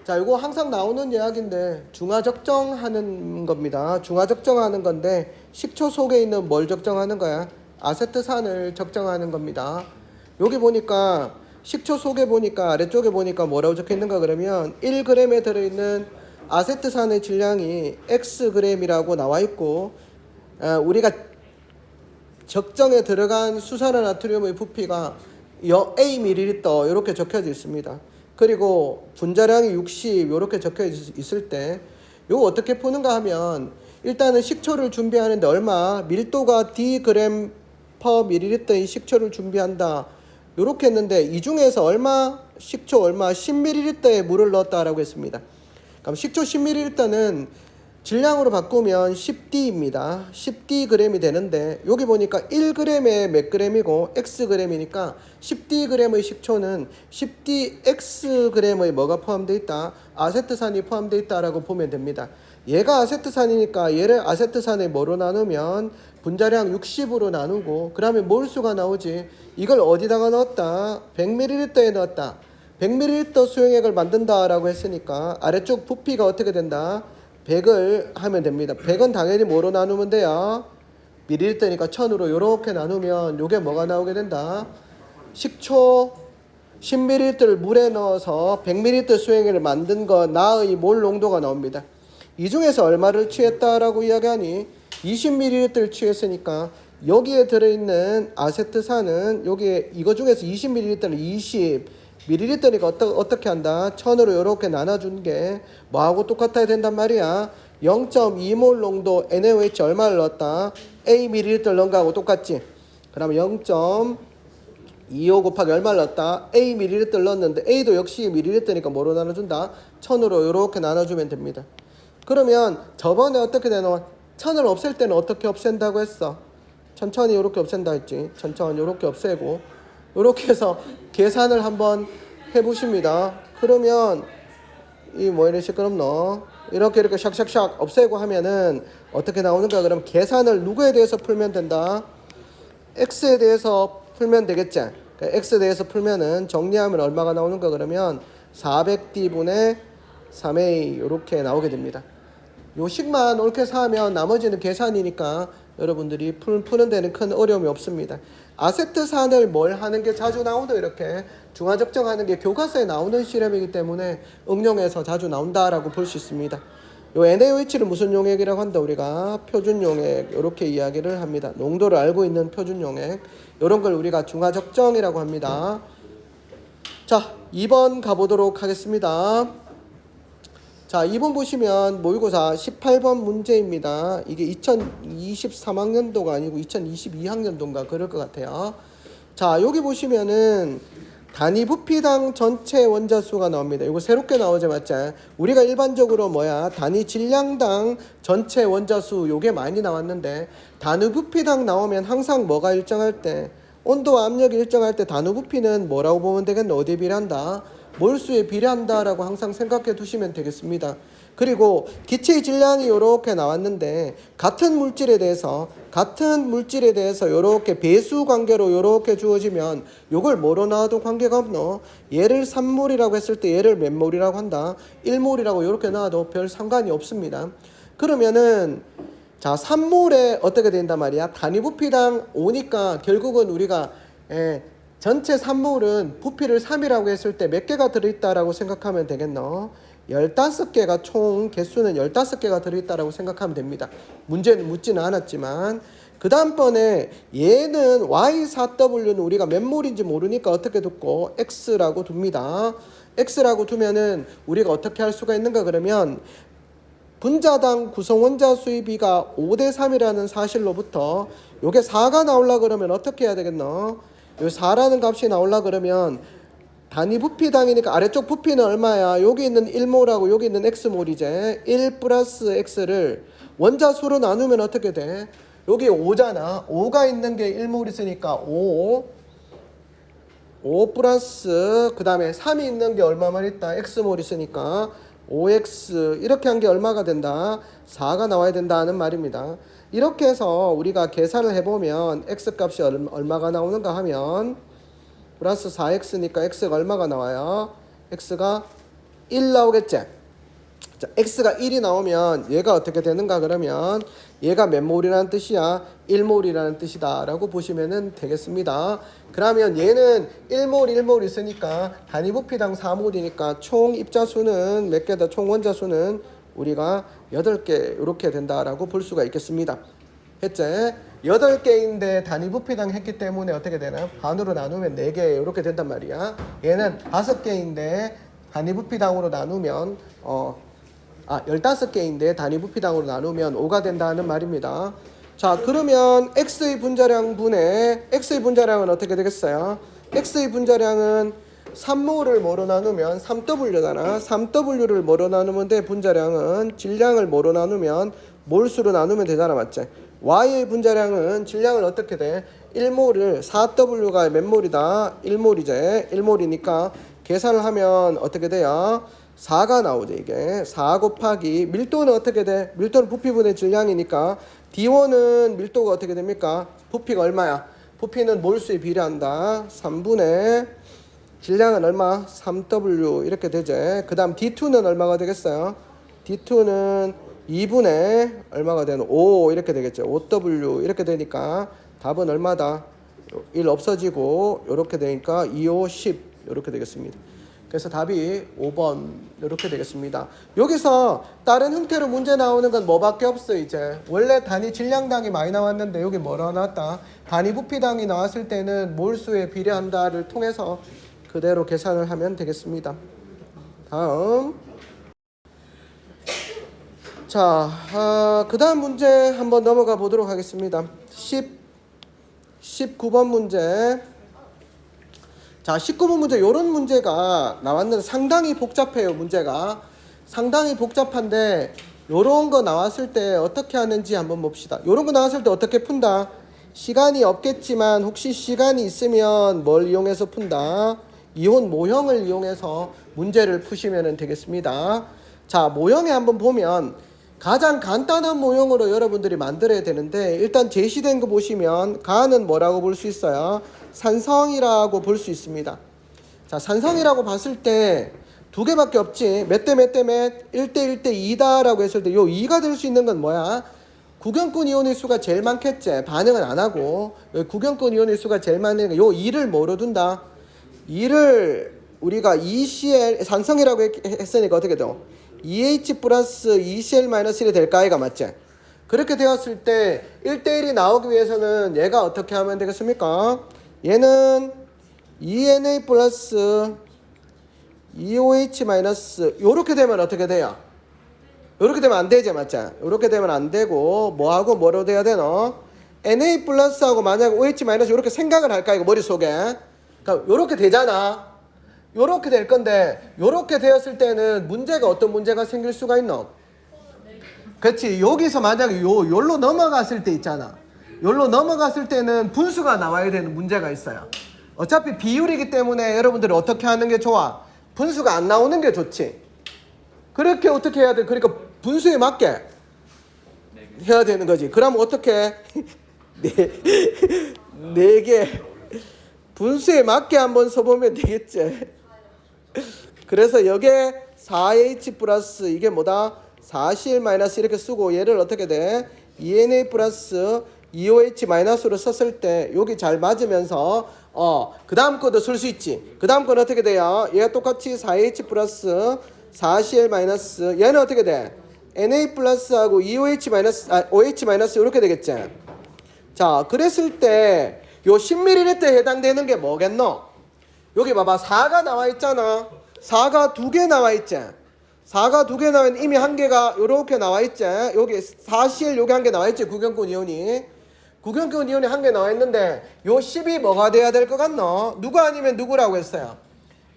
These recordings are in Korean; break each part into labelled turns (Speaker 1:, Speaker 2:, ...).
Speaker 1: 자, 이거 항상 나오는 이야기인데 중화 적정하는 겁니다. 중화 적정하는 건데 식초 속에 있는 뭘 적정하는 거야? 아세트산을 적정하는 겁니다. 여기 보니까 식초 속에 보니까 아래쪽에 보니까 뭐라고 적혀 있는가 그러면 1g에 들어있는 아세트산의 질량이 Xg이라고 나와 있고 우리가 적정에 들어간 수산화나트륨의 부피가 A ml 이렇게 적혀져 있습니다. 그리고 분자량이 60 이렇게 적혀 있을 때 이거 어떻게 푸는가 하면 일단은 식초를 준비하는데 얼마 밀도가 Dg per ml인 식초를 준비한다 이렇게 했는데 이 중에서 얼마 식초 얼마 10ml의 물을 넣었다라고 했습니다. 그럼 식초 10ml는 질량으로 바꾸면 10D입니다. 10Dg이 되는데 여기 보니까 1g에 몇 g이고 Xg이니까 10Dg의 식초는 10DXg의 뭐가 포함되어 있다? 아세트산이 포함되어 있다라고 보면 됩니다. 얘가 아세트산이니까 얘를 아세트산에 뭐로 나누면 분자량 60으로 나누고 그러면 몰수가 나오지. 이걸 어디다가 넣었다? 100ml에 넣었다. 100ml 수용액을 만든다라고 했으니까 아래쪽 부피가 어떻게 된다? 100을 하면 됩니다. 100은 당연히 뭐로 나누면 돼요? 밀리리터니까 1000으로 이렇게 나누면 이게 뭐가 나오게 된다? 식초 10ml를 물에 넣어서 100ml 수용액을 만든 거 나의 몰 농도가 나옵니다. 이 중에서 얼마를 취했다라고 이야기하니 20ml를 취했으니까 여기에 들어있는 아세트산은 여기에 이거 중에서 20ml는 20ml니까 어떻게 한다? 1000으로 이렇게 나눠준 게 뭐하고 똑같아야 된단 말이야? 0.2몰 농도 NaOH 얼마를 넣었다? A ml 넣은 거하고 똑같지? 그러면 0.25 곱하기 얼마를 넣었다? A ml 넣었는데 A도 역시 ml니까 뭐로 나눠준다? 1000으로 이렇게 나눠주면 됩니다. 그러면 저번에 어떻게 되노? 1000을 없앨 때는 어떻게 없앤다고 했어? 천천히 이렇게 없앤다 했지. 천천히 이렇게 없애고 이렇게 해서 계산을 한번 해보십니다. 그러면 이 뭐 이런 시끄럽노? 이렇게 샥샥샥 없애고 하면은 어떻게 나오는가? 그럼 계산을 누구에 대해서 풀면 된다? X에 대해서 풀면 되겠지? 그러니까 X에 대해서 풀면은 정리하면 얼마가 나오는가? 그러면 400D분의 3A 이렇게 나오게 됩니다. 요 식만 옳게 사면 나머지는 계산이니까 여러분들이 푸는 데는 큰 어려움이 없습니다. 아세트산을 뭘 하는 게 자주 나오도 이렇게 중화적정하는 게 교과서에 나오는 실험이기 때문에 응용해서 자주 나온다라고 볼 수 있습니다. 요 NaOH를 무슨 용액이라고 한다? 우리가 표준 용액 이렇게 이야기를 합니다. 농도를 알고 있는 표준 용액 이런 걸 우리가 중화적정이라고 합니다. 자, 2번 가보도록 하겠습니다. 자, 2번 보시면 모의고사 18번 문제입니다. 이게 2023학년도가 아니고 2022학년도인가 그럴 것 같아요. 자, 여기 보시면은 단위 부피당 전체 원자수가 나옵니다. 이거 새롭게 나오죠, 맞죠? 우리가 일반적으로 단위 질량당 전체 원자수 요게 많이 나왔는데 단위 부피당 나오면 항상 뭐가 일정할 때 온도와 압력이 일정할 때 단위 부피는 뭐라고 보면 되겠노? 어디에 비례한다? 몰수에 비례한다라고 항상 생각해 두시면 되겠습니다. 그리고 기체의 질량이 이렇게 나왔는데 같은 물질에 대해서 이렇게 배수 관계로 이렇게 주어지면 이걸 뭐로 나와도 관계가 없노? 얘를 3몰이라고 했을 때 얘를 몇 몰이라고 한다? 1몰이라고 이렇게 나와도 별 상관이 없습니다. 그러면은 자 3몰에 어떻게 된단 말이야? 단위 부피당 5니까 결국은 우리가 전체 3몰은 부피를 3이라고 했을 때 몇 개가 들어있다라고 생각하면 되겠노? 15개가 총 개수는 15개가 들어있다라고 생각하면 됩니다. 문제는 묻지는 않았지만 그 다음번에 얘는 Y4W는 우리가 몇 몰인지 모르니까 어떻게 두고 X라고 둡니다. X라고 두면은 우리가 어떻게 할 수가 있는가 그러면 분자당 구성원자 수의 비가 5대3이라는 사실로부터 요게 4가 나오려 그러면 어떻게 해야 되겠노? 요 4라는 값이 나오려 그러면 단위 부피당이니까 아래쪽 부피는 얼마야? 여기 있는 1몰하고 여기 있는 X몰이제 1 플러스 X를 원자수로 나누면 어떻게 돼? 여기 5잖아. 5가 있는 게 1몰 있으니까 5 플러스 그 다음에 3이 있는 게 얼마만 있다? X몰 있으니까 5x 이렇게 한 게 얼마가 된다? 4가 나와야 된다는 말입니다. 이렇게 해서 우리가 계산을 해보면 x값이 얼마가 나오는가 하면 플러스 4x니까 x가 얼마가 나와요? x가 1 나오겠지? 자, x가 1이 나오면 얘가 어떻게 되는가 그러면 얘가 몇 몰이라는 뜻이야? 1몰이라는 뜻이다 라고 보시면 되겠습니다. 그러면 얘는 1몰 1몰 있으니까 단위 부피당 4몰이니까 총 입자수는 몇 개다? 총 원자수는 우리가 8개 이렇게 된다라고 볼 수가 있겠습니다. 했지? 8개인데 단위 부피당 했기 때문에 어떻게 되나? 반으로 나누면 4개 이렇게 된단 말이야. 얘는 5개인데 단위 부피당으로 나누면 15개인데 단위 부피당으로 나누면 5가 된다는 말입니다. 자, 그러면 x의 분자량 분의 x의 분자량은 어떻게 되겠어요? x의 분자량은 3몰을 뭐로 나누면 3w잖아. 3w를 뭐로 나누면 돼? 분자량은 질량을 뭐로 나누면 몰수로 나누면 되잖아. 맞지? y의 분자량은 질량을 어떻게 돼? 1몰을 4w가 몇 몰이다? 1몰이제. 1몰이니까 계산을 하면 어떻게 돼요? 4가 나오죠. 이게 4 곱하기 밀도는 어떻게 돼? 밀도는 부피분의 질량이니까 D1은 밀도가 어떻게 됩니까? 부피가 얼마야? 부피는 몰수에 비례한다. 3분의 질량은 얼마? 3W 이렇게 되죠. 그 다음 D2는 얼마가 되겠어요? D2는 2분의 얼마가 되는? 5 이렇게 되겠죠. 5W 이렇게 되니까 답은 얼마다? 1 없어지고 이렇게 되니까 2, 5, 10 이렇게 되겠습니다. 그래서 답이 5번 이렇게 되겠습니다. 여기서 다른 형태로 문제 나오는 건 뭐밖에 없어. 이제 원래 단위 질량당이 많이 나왔는데 여기 뭐라 나왔다? 단위 부피당이 나왔을 때는 몰수에 비례한다를 통해서 그대로 계산을 하면 되겠습니다. 다음 자, 그 다음 문제 한번 넘어가 보도록 하겠습니다. 19번 문제. 자, 19번 문제 요런 문제가 나왔는데 상당히 복잡해요. 문제가 상당히 복잡한데 요런 거 나왔을 때 어떻게 하는지 한번 봅시다. 요런 거 나왔을 때 어떻게 푼다? 시간이 없겠지만 혹시 시간이 있으면 뭘 이용해서 푼다? 이온 모형을 이용해서 문제를 푸시면 되겠습니다. 자, 모형에 한번 보면 가장 간단한 모형으로 여러분들이 만들어야 되는데 일단 제시된 거 보시면 가는 뭐라고 볼 수 있어요? 산성이라고 볼 수 있습니다. 자, 산성이라고 봤을 때 두 개밖에 없지. 몇 대 몇 대 몇? 1대 1대 2다 라고 했을 때 요 2가 될 수 있는 건 뭐야? 구경꾼 이온의 수가 제일 많겠지. 반응은 안 하고 구경꾼 이온의 수가 제일 많으니까 요 2를 뭐로 둔다? 2를 우리가 2Cl 산성이라고 했으니까 어떻게 돼? 2H 플러스 2Cl 마이너스 1이 될까? 이가 맞지? 그렇게 되었을 때 1대1이 나오기 위해서는 얘가 어떻게 하면 되겠습니까? 얘는 2Na 플러스 2OH 마이너스 요렇게 되면 어떻게 돼요? 요렇게 되면 안 되지, 맞지? 요렇게 되면 안 되고 뭐하고 뭐로 돼야 되노? Na 플러스하고 만약 OH 마이너스 요렇게 생각을 할까? 이거 머릿속에. 그러니까 요렇게 되잖아. 요렇게 될 건데 요렇게 되었을 때는 문제가 어떤 문제가 생길 수가 있노? 그렇지. 여기서 만약에 요로 넘어갔을 때 있잖아. 요로 넘어갔을 때는 분수가 나와야 되는 문제가 있어요. 어차피 비율이기 때문에 여러분들이 어떻게 하는 게 좋아? 분수가 안 나오는 게 좋지. 그렇게 어떻게 해야 돼? 그러니까 분수에 맞게 해야 되는 거지. 그럼 어떻게? 네 개. 분수에 맞게 한번 써보면 되겠지. 그래서 여기에 4H 플러스 이게 뭐다? 4Cl 마이너스 이렇게 쓰고 얘를 어떻게 돼? 2Na 플러스 2OH 마이너스로 썼을 때 여기 잘 맞으면서 그 다음 거도 쓸 수 있지. 그 다음 건 어떻게 돼요? 얘가 똑같이 4H 플러스 4Cl 마이너스 얘는 어떻게 돼? Na 플러스하고 2OH 마이너스 OH 마이너스 이렇게 되겠지. 자, 그랬을 때 요 10ml에 해당되는 게 뭐겠노? 여기 봐봐. 4가 나와 있잖아. 4가 2개 나와 있지. 4가 2개 나와 있는 이미 한 개가 요렇게 나와 있지. 여기 4Cl 여기 한 개 나와 있지. 구경꾼 이온이. 구경꾼 이온이 한 개 나와 있는데 요 10이 뭐가 돼야 될 것 같노? 누구 아니면 누구라고 했어요?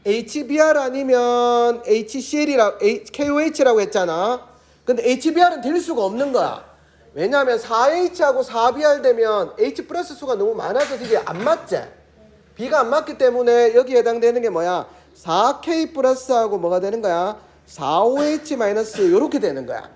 Speaker 1: HBr 아니면 HCl이라고 KOH라고 했잖아. 근데 HBr은 될 수가 없는 거야. 왜냐하면 4H하고 4Br 되면 H 플러스 수가 너무 많아져서 이게 안 맞지? B가 안 맞기 때문에 여기에 해당되는 게 뭐야? 4K 플러스하고 뭐가 되는 거야? 4OH 마이너스 요렇게 되는 거야.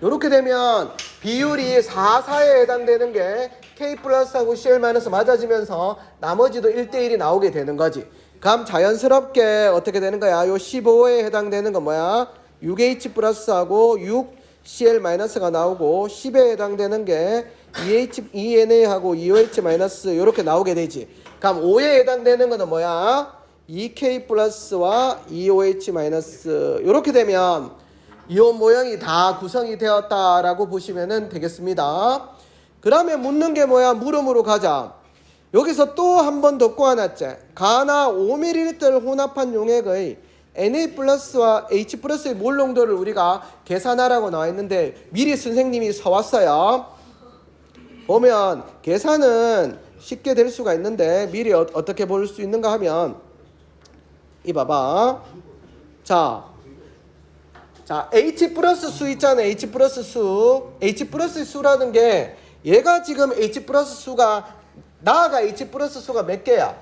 Speaker 1: 요렇게 되면 비율이 4, 4에 해당되는 게 K 플러스하고 Cl 마이너스 맞아지면서 나머지도 1대1이 나오게 되는 거지. 그럼 자연스럽게 어떻게 되는 거야? 요 15에 해당되는 건 뭐야? 6H 플러스하고 6Cl 마이너스가 나오고 10에 해당되는 게 2NA하고 2OH 마이너스 이렇게 나오게 되지. 그럼 5에 해당되는 거는 뭐야? 2K 플러스와 2OH 마이너스 이렇게 되면 이온 모형이 다 구성이 되었다라고 보시면 되겠습니다. 그러면 묻는 게 뭐야? 물음으로 가자. 여기서 또 한 번 더 꼬아놨지. 가나 5ml 혼합한 용액의 Na 플러스와 H 플러스의 몰 농도를 우리가 계산하라고 나와 있는데 미리 선생님이 써왔어요. 보면 계산은 쉽게 될 수가 있는데 미리 어떻게 볼 수 있는가 하면 이 봐봐. 자 H 플러스 수 있잖아. H 플러스 수. H 플러스 수라는 게 얘가 지금 H 플러스 수가 나가 H 플러스 수가 몇 개야?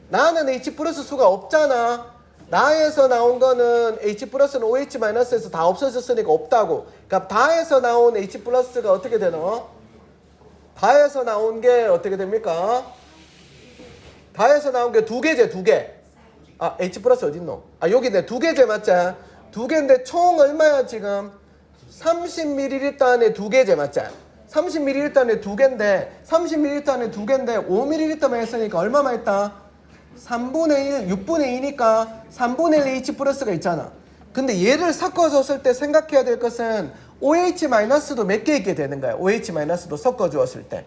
Speaker 1: 나는 H 플러스 수가 없잖아. 나에서 나온 거는 H 플러스는 OH 마이너스에서 다 없어졌으니까 없다고. 그러니까 다에서 나온 H 플러스가 어떻게 되노? 다에서 나온 게 어떻게 됩니까? 다에서 나온 게 두 개제, 두 개. 아, H 플러스 어딨노? 아, 여기 있네. 두 개제 맞지? 두 개인데 총 얼마야 지금? 30ml 안에 두 개제 맞지? 30ml 안에 두 개인데 30ml 안에 두 개인데 5ml만 했으니까 얼마만 했다? 3분의 1, 6분의 2니까 3분의 1 H 플러스가 있잖아. 근데 얘를 섞어줬을 때 생각해야 될 것은 OH 마이너스도 몇 개 있게 되는 거야. OH 마이너스도 섞어주었을 때.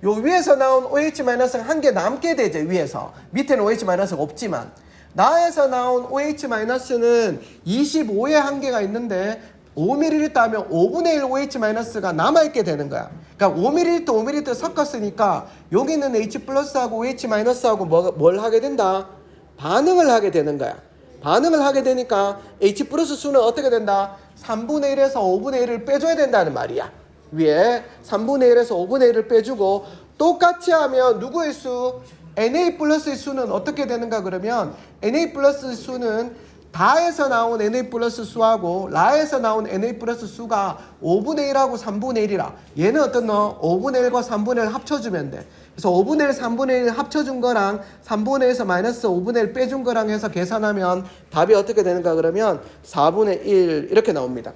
Speaker 1: 요 위에서 나온 OH 마이너스가 한 개 남게 되죠. 위에서. 밑에는 OH 마이너스가 없지만. 나에서 나온 OH 마이너스는 25에 한 개가 있는데 5ml 하면 5분의 1 OH 마이너스가 남아있게 되는 거야. 그러니까 5ml, 5ml 섞었으니까 여기는 H 플러스하고 OH 마이너스하고 뭘 하게 된다? 반응을 하게 되는 거야. 반응을 하게 되니까 H 플러스 수는 어떻게 된다? 3분의 1에서 5분의 1을 빼줘야 된다는 말이야. 위에 3분의 1에서 5분의 1을 빼주고 똑같이 하면 누구의 수? Na 플러스의 수는 어떻게 되는가 그러면 Na 플러스 수는 다에서 나온 Na 플러스 수하고 라에서 나온 Na 플러스 수가 5분의 1하고 3분의 1이라 얘는 어떤 너? 5분의 1과 3분의 1 합쳐주면 돼. 그래서 5분의 1, 3분의 1 합쳐준 거랑 3분의 1에서 마이너스 5분의 1 빼준 거랑 해서 계산하면 답이 어떻게 되는가 그러면 4분의 1 이렇게 나옵니다.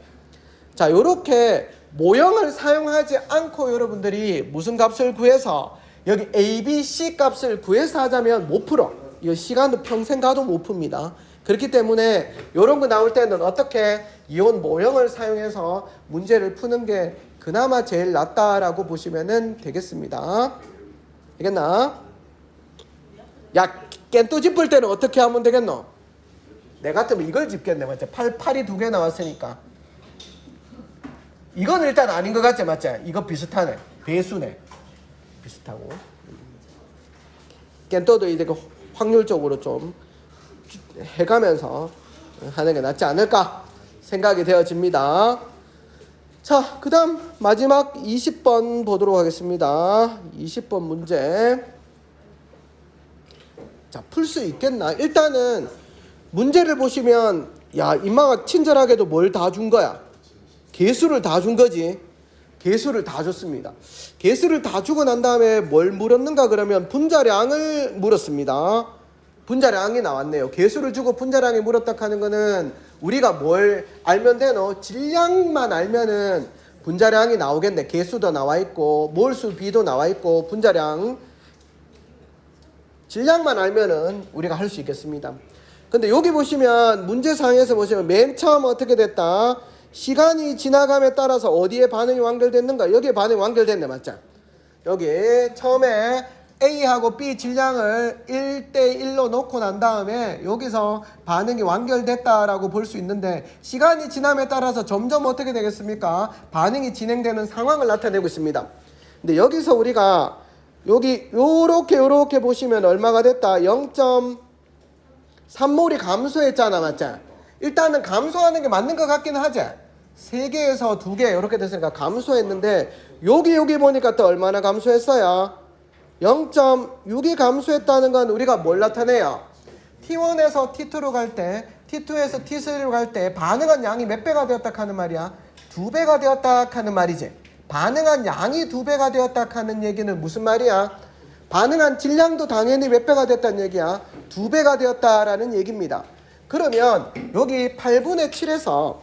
Speaker 1: 자, 요렇게 모형을 사용하지 않고 여러분들이 무슨 값을 구해서 여기 A, B, C 값을 구해서 하자면 못 풀어. 이거 시간도 평생 가도 못 풉니다. 그렇기 때문에 이런 거 나올 때는 어떻게 이온 모형을 사용해서 문제를 푸는 게 그나마 제일 낫다라고 보시면 되겠습니다. 알겠나? 야, 깬또 짚을 때는 어떻게 하면 되겠노? 내 같으면 이걸 짚겠네. 맞지? 팔이 두 개 나왔으니까. 이건 일단 아닌 것 같지? 맞지? 이거 비슷하네. 배수네. 비슷하고. 깬또도 이제 그 확률적으로 좀 해가면서 하는 게 낫지 않을까 생각이 되어집니다. 자, 그 다음 마지막 20번 보도록 하겠습니다. 20번 문제. 자, 풀 수 있겠나? 일단은 문제를 보시면 야, 임마가 친절하게도 뭘 다 준 거야? 개수를 다 준 거지. 개수를 다 줬습니다. 개수를 다 주고 난 다음에 뭘 물었는가 그러면 분자량을 물었습니다. 분자량이 나왔네요. 개수를 주고 분자량이 물었다 하는 거는 우리가 뭘 알면 되노? 질량만 알면은 분자량이 나오겠네. 개수도 나와 있고 몰수 B도 나와 있고 분자량 질량만 알면은 우리가 할 수 있겠습니다. 근데 여기 보시면 문제상에서 보시면 맨 처음 어떻게 됐다? 시간이 지나감에 따라서 어디에 반응이 완결됐는가? 여기에 반응이 완결됐네. 맞죠? 여기 처음에 A하고 B 질량을 1대1로 놓고 난 다음에 여기서 반응이 완결됐다라고 볼 수 있는데 시간이 지남에 따라서 점점 어떻게 되겠습니까? 반응이 진행되는 상황을 나타내고 있습니다. 근데 여기서 우리가 여기 요렇게 보시면 얼마가 됐다? 0.3몰이 감소했잖아. 맞죠? 일단은 감소하는 게 맞는 것 같기는 하지. 3개에서 2개 이렇게 됐으니까 감소했는데 여기 보니까 또 얼마나 감소했어요? 0.6이 감소했다는 건 우리가 뭘 나타내요? T1에서 T2로 갈 때, T2에서 T3로 갈 때 반응한 양이 몇 배가 되었다 하는 말이야? 2배가 되었다 하는 말이지. 반응한 양이 2배가 되었다 하는 얘기는 무슨 말이야? 반응한 질량도 당연히 몇 배가 됐다는 얘기야? 2배가 되었다라는 얘기입니다. 그러면 여기 8분의 7에서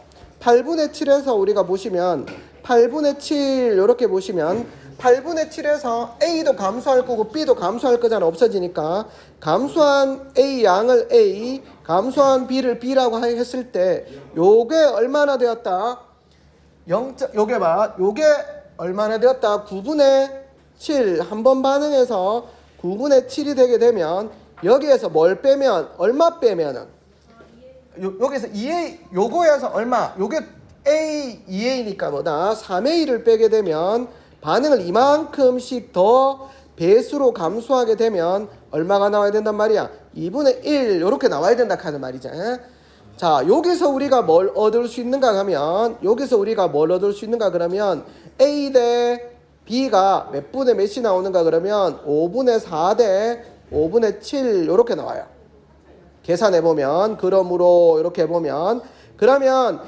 Speaker 1: 우리가 보시면 8분의 7 이렇게 보시면 8분의 7에서 A도 감소할 거고 B도 감소할 거잖아. 없어지니까 감소한 A 양을 A, 감소한 B를 B라고 했을 때 요게 얼마나 되었다? 요게 봐. 요게 얼마나 되었다? 9분의 7 한 번 반응해서 9분의 7이 되게 되면 여기에서 뭘 빼면 얼마 빼면은 여기서 2A 요거에서 얼마? 요게 A 2A니까 뭐다? 3A를 빼게 되면 반응을 이만큼씩 더 배수로 감소하게 되면 얼마가 나와야 된단 말이야? 2분의 1 이렇게 나와야 된다 하는 말이죠. 자, 여기서 우리가 뭘 얻을 수 있는가 하면 그러면 A 대 B가 몇 분의 몇이 나오는가 그러면 5분의 4 대 5분의 7 이렇게 나와요. 계산해보면 그러므로 이렇게 해보면 그러면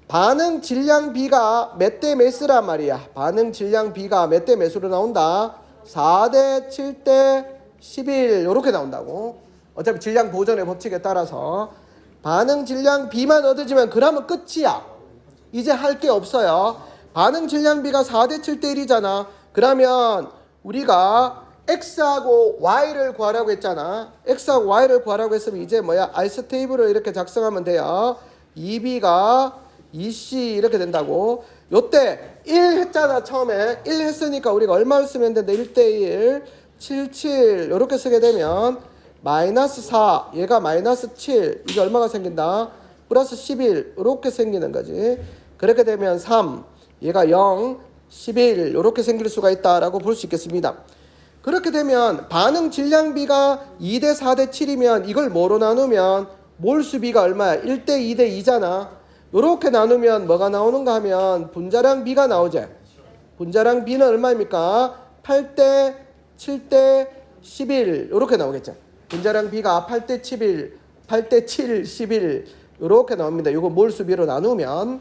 Speaker 1: 반응 질량 B가 몇 대 몇이란 말이야. 반응 질량 B가 몇 대 몇으로 나온다? 4 대 7 대 11 이렇게 나온다고. 어차피 질량 보존의 법칙에 따라서 반응 질량 B만 얻어지면 그러면 끝이야. 이제 할 게 없어요. 반응 질량 B가 4 대 7 대 1이잖아. 그러면 우리가 X하고 Y를 구하라고 했잖아. X하고 Y를 구하라고 했으면 이제 뭐야? 알스 테이블을 이렇게 작성하면 돼요. 2B가 2C 이렇게 된다고. 요때 1 했잖아. 처음에 1 했으니까 우리가 얼마를 쓰면 되는데 1대1 77 이렇게 쓰게 되면 마이너스 4 얘가 마이너스 7 이게 얼마가 생긴다? 플러스 11 이렇게 생기는 거지. 그렇게 되면 3 얘가 0 11 이렇게 생길 수가 있다라고 볼 수 있겠습니다. 그렇게 되면 반응 질량 B가 2대 4대 7이면 이걸 뭐로 나누면 몰수 B가 얼마야? 1대 2대 2잖아. 이렇게 나누면 뭐가 나오는가 하면 분자량 B가 나오지. 분자량 B는 얼마입니까? 8대 7대 11 이렇게 나오겠죠. 분자량 B가 8대 11, 8대 7, 11 이렇게 나옵니다. 이거 몰수 B로 나누면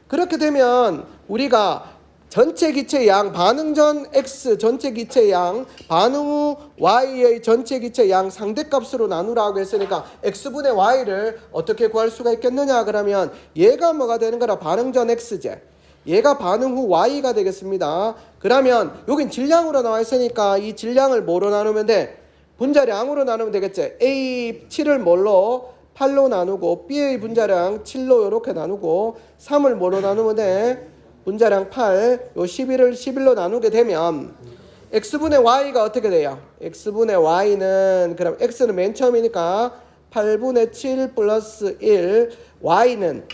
Speaker 1: 그렇게 되면 우리가 전체 기체 양, 반응 전 X 전체 기체 양, 반응 후 Y의 전체 기체 양 상대값으로 나누라고 했으니까 X분의 Y를 어떻게 구할 수가 있겠느냐 그러면 얘가 뭐가 되는 거라? 반응 전 X제. 얘가 반응 후 Y가 되겠습니다. 그러면 여긴 질량으로 나와 있으니까 이 질량을 뭐로 나누면 돼? 분자량으로 나누면 되겠지. A 7을 뭘로? 8로 나누고 B의 분자량 7로 이렇게 나누고 3을 뭐로 나누면 돼? 분자량 8, 요 11을 11로 나누게 되면 X분의 Y가 어떻게 돼요? X분의 Y는 그럼 X는 맨 처음이니까 8분의 7 플러스 1, Y는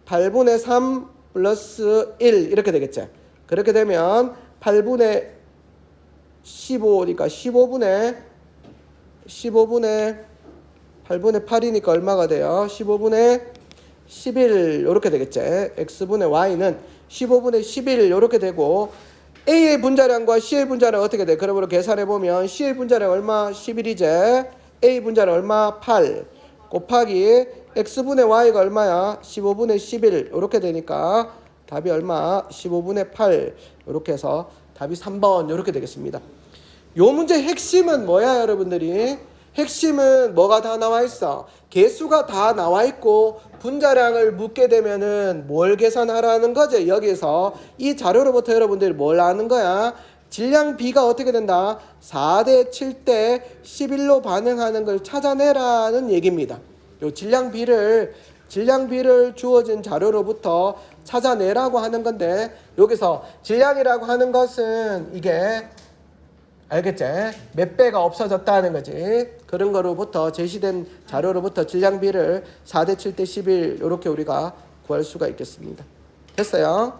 Speaker 1: 8분의 3 플러스 1 이렇게 되겠죠. 그렇게 되면 8분의 15니까 15분의 8분의 8이니까 얼마가 돼요? 15분의 11 이렇게 되겠죠. X분의 Y는 15분의 11 이렇게 되고 A의 분자량과 C의 분자량 어떻게 돼? 그러므로 계산해보면 C의 분자량 얼마? 11이제 A 분자량 얼마? 8 곱하기 X분의 Y가 얼마야? 15분의 11 이렇게 되니까 답이 얼마? 15분의 8 이렇게 해서 답이 3번 이렇게 되겠습니다. 요 문제 핵심은 뭐야 여러분들이? 핵심은 뭐가 다 나와 있어? 개수가 다 나와 있고 분자량을 묻게 되면은 뭘 계산하라는 거죠. 여기서 이 자료로부터 여러분들이 뭘 아는 거야? 질량 B가 어떻게 된다? 4대 7대 11로 반응하는 걸 찾아내라는 얘기입니다. 요 질량 B를 주어진 자료로부터 찾아내라고 하는 건데 여기서 질량이라고 하는 것은 이게 알겠지? 몇 배가 없어졌다는 거지. 그런 거로부터 제시된 자료로부터 질량 B를 4대 7대 11 이렇게 우리가 구할 수가 있겠습니다. 됐어요?